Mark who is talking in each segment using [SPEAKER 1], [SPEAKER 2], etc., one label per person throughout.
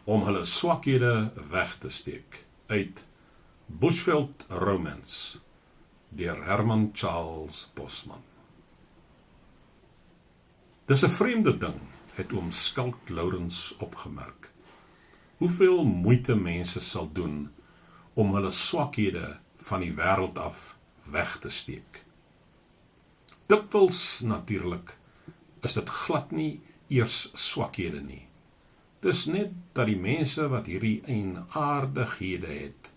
[SPEAKER 1] om hulle swakhede weg te steek uit Bushveld Romance deur Herman Charles Bosman. Dis 'n vreemde ding, het oom Skalk Lourens opgemerk. Hoeveel moeite mense sal doen om hulle swakhede van die wêreld af weg te steek. Dikwels natuurlik is dit glad nie eers swakhede nie. Dis net dat die mense wat hierdie eienaardighede het,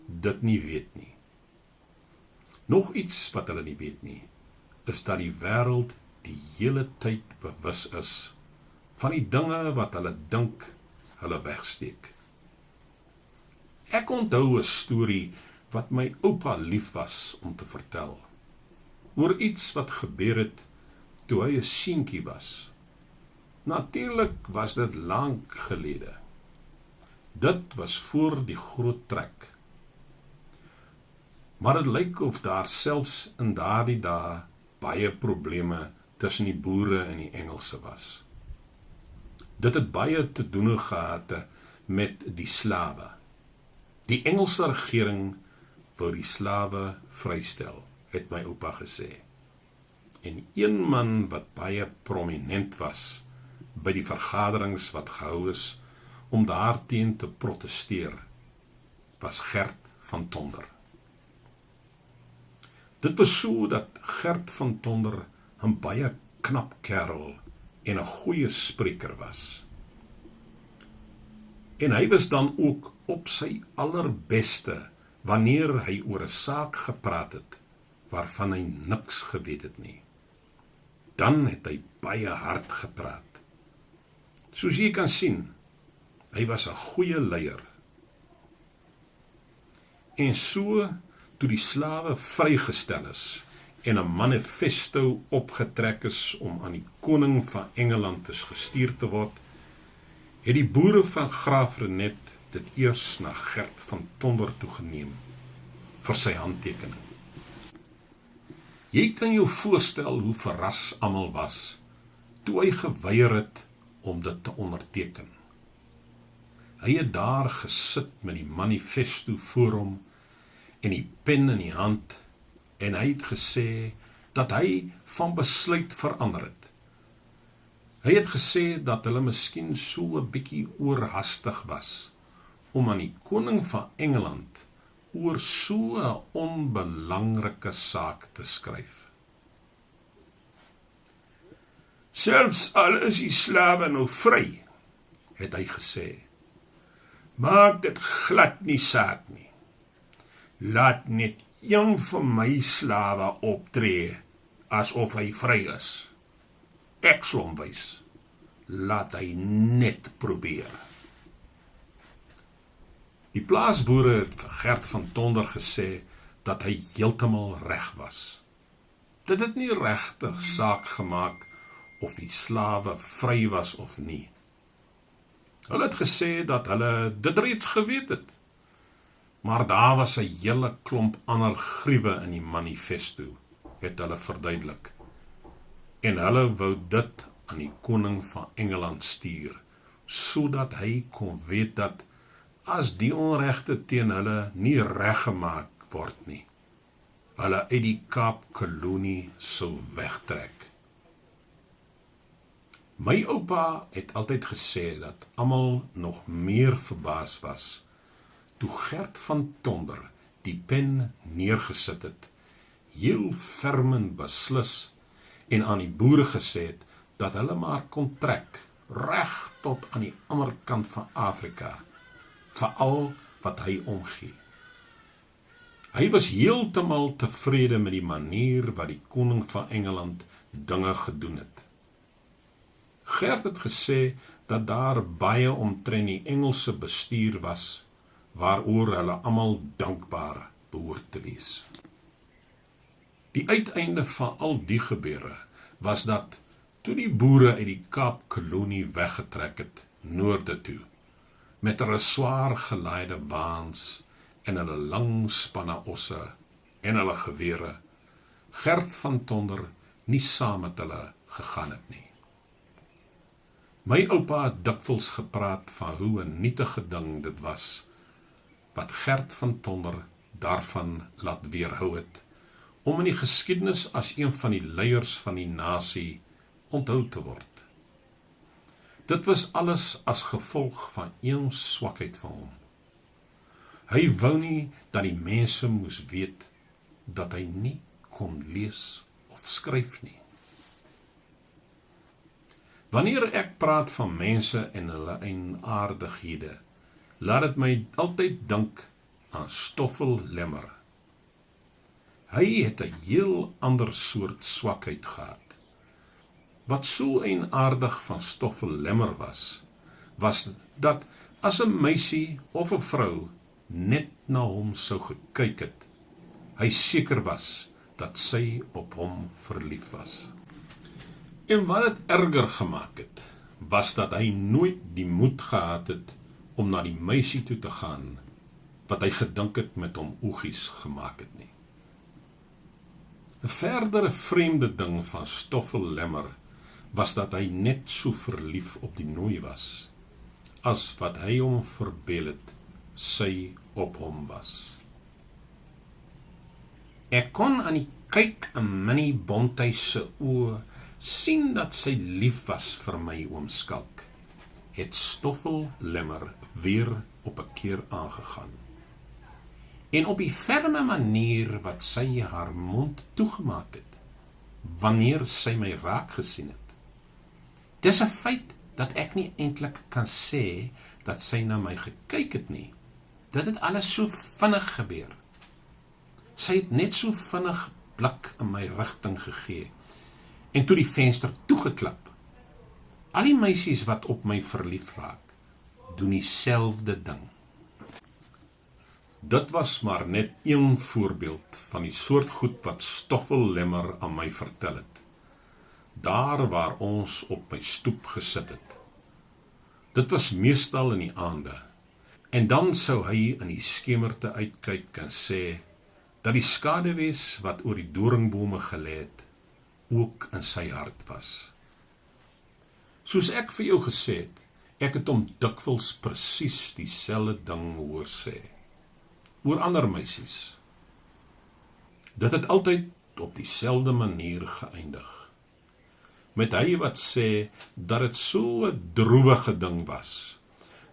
[SPEAKER 1] dit nie weet nie. Nog iets wat hulle nie weet nie, is dat die wêreld die hele tyd bewus is van die dinge wat hulle dink hulle wegsteek. Ek onthou 'n storie wat my oupa lief was om te vertel, oor iets wat gebeur het toe hy 'n seentjie was. Natuurlik was dit lank gelede. Dit was voor die groot trek. Maar dit lyk of daar selfs in daardie dae baie probleme tussen die boere en die Engelse was. Dit het baie te doen gehad met die slawe. Die Engelse regering wou die slawe vrystel, het my oupa gesê. En een man wat baie prominent was by die vergaderings wat gehou is om daarteen te protesteer, was Gert van Tonder. Dit was so dat Gert van Tonder 'n baie knap kerel en 'n goeie spreker was. En hy was dan ook op sy allerbeste wanneer hy oor 'n saak gepraat het waarvan hy niks geweet het nie. Dan het hy baie hard gepraat. Soos jy kan sien, hy was 'n goeie leier. En so, toe die slawe vrygestel is en 'n manifesto opgetrek is om aan die koning van Engeland gestuur te word, het die boere van Graaf Reinet dit eers na Gert van Tonder toegeneem vir sy handtekening. Jy kan jou voorstel hoe verras almal was toe hy geweier het om dit te onderteken. Hy het daar gesit met die manifesto voor hom en die pen in die hand en hy het gesê dat hy van besluit verander het. Hy het gesê dat hulle miskien so 'n bietjie oorhaastig was om aan die koning van Engeland oor so 'n onbelangrike saak te skryf. Selfs al is die slawe nou vry, het hy gesê, maak dit glad nie saak nie. Laat net een van my slawe optree asof hy vry is. Ek sal hom wys. Laat hy net probeer. Die plaasboere het vir Gert van Tonder gesê dat hy heeltemal reg was. Dit het nie regtig saak gemaak of die slawe vry was of nie. Hulle het gesê dat hulle dit reeds geweet het. Maar daar was 'n hele klomp ander gruwe in die manifesto, het hulle verduidelik. En hulle wou dit aan die koning van Engeland stuur, sodat hy kon weet dat as die onregte teen hulle nie reggemaak word nie, hulle uit die Kaapkolonie sou wegtrek. My oupa het altyd gesê dat almal nog meer verbaas was toe Gert van Tonder die pen neergesit het, heel ferm en beslis en aan die boere gesê het dat hulle maar kon trek reg tot aan die ander kant van Afrika, vir al wat hy omgee. Hy was heeltemal tevrede met die manier wat die koning van Engeland dinge gedoen het. Gert het gesê dat daar baie omtrent die Engelse bestuur was, waaroor hulle almal dankbaar behoort te wees. Die uiteinde van al die gebeure was dat toe die boere uit die Kaapkolonie weggetrek het, noorde toe, met hulle swaar gelaaide waans en hulle lang spanne osse en hulle gewere, Gert van Tonder nie saam met hulle gegaan het nie. My oupa het dikwels gepraat van hoe 'n nietige ding dit was, wat Gert van Tonder daarvan laat weerhou het, om in die geskiedenis as een van die leiers van die nasie onthou te word. Dit was alles as gevolg van een swakheid van hom. Hy wou nie dat die mense moes weet dat hy nie kon lees of skryf nie. Wanneer ek praat van mense en hulle eienaardighede, laat dit my altyd dink aan Stoffel Lemmer. Hy het 'n heel ander soort swakheid gehad. Wat so eienaardig van Stoffel Lemmer was dat as 'n meisie of 'n vrou net na hom sou gekyk het, hy seker was dat sy op hom verlief was. En wat het erger gemaak het, was dat hy nooit die moed gehad het om na die meisie toe te gaan, wat hy gedink het met hom oogies gemaak het nie. 'n verdere vreemde ding van Stoffel Lemmer was dat hy net so verlief op die nooi was, as wat hy hom verbeel het, sy op hom was. Ek kon aan die kyk in Minnie Bonthuys se oë sien dat sy lief was vir my oom Skalk, het Stoffel Lemmer weer op 'n keer aangegaan. En op die ferme manier wat sy haar mond toegemaak het, wanneer sy my raak gesien het. Dis 'n feit dat ek nie eintlik kan sê dat sy na my gekyk het nie. Dit het alles so vinnig gebeur. Sy het net so vinnig blik in my rigting gegee en toe die venster toegeklap. Al die meisies wat op my verlief raak, doen dieselfde ding. Dit was maar net een voorbeeld van die soort goed wat Stoffel Lemmer aan my vertel het, daar waar ons op my stoep gesit het. Dit was meestal in die aande, en dan sou hy in die skemerte uitkyk en sê, dat die skaduwees wat oor die doringbome gelê het, ook in sy hart was. Soos ek vir jou gesê het, ek het hom dikwels presies dieselfde ding hoor sê, oor ander meisies. Dit het altyd op dieselfde manier geëindig, met hy wat sê, dat het so 'n droewige ding was,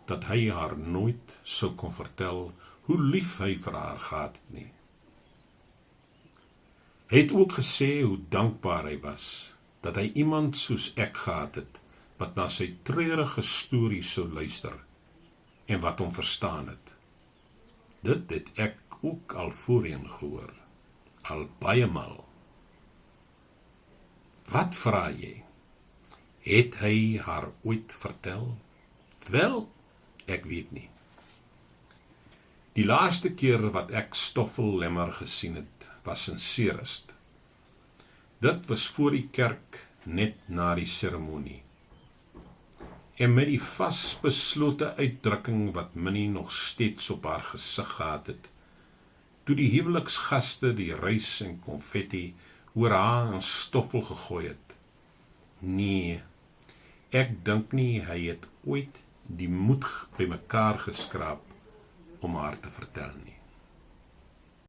[SPEAKER 1] dat hy haar nooit sou kon vertel, hoe lief hy vir haar gehad het nie. Hy het ook gesê hoe dankbaar hy was, dat hy iemand soos ek gehad het, wat na sy treurige stories sou luister, en wat hom verstaan het. Dit het ek ook al voorheen gehoor, al baie maal. Wat vra jy? Het hy haar ooit vertel? Wel, ek weet nie. Die laaste keer wat ek Stoffel Lemmer gesien het, was in Ceres. Dit was voor die kerk, net na die seremonie. En met die vasbeslote uitdrukking wat Minnie nog steeds op haar gesig gehad het, toe die huweliksgaste die rys en konfetti oor haar en Stoffel gegooi het. Nee, ek dink nie hy het ooit die moed bymekaar geskraap om haar te vertel nie.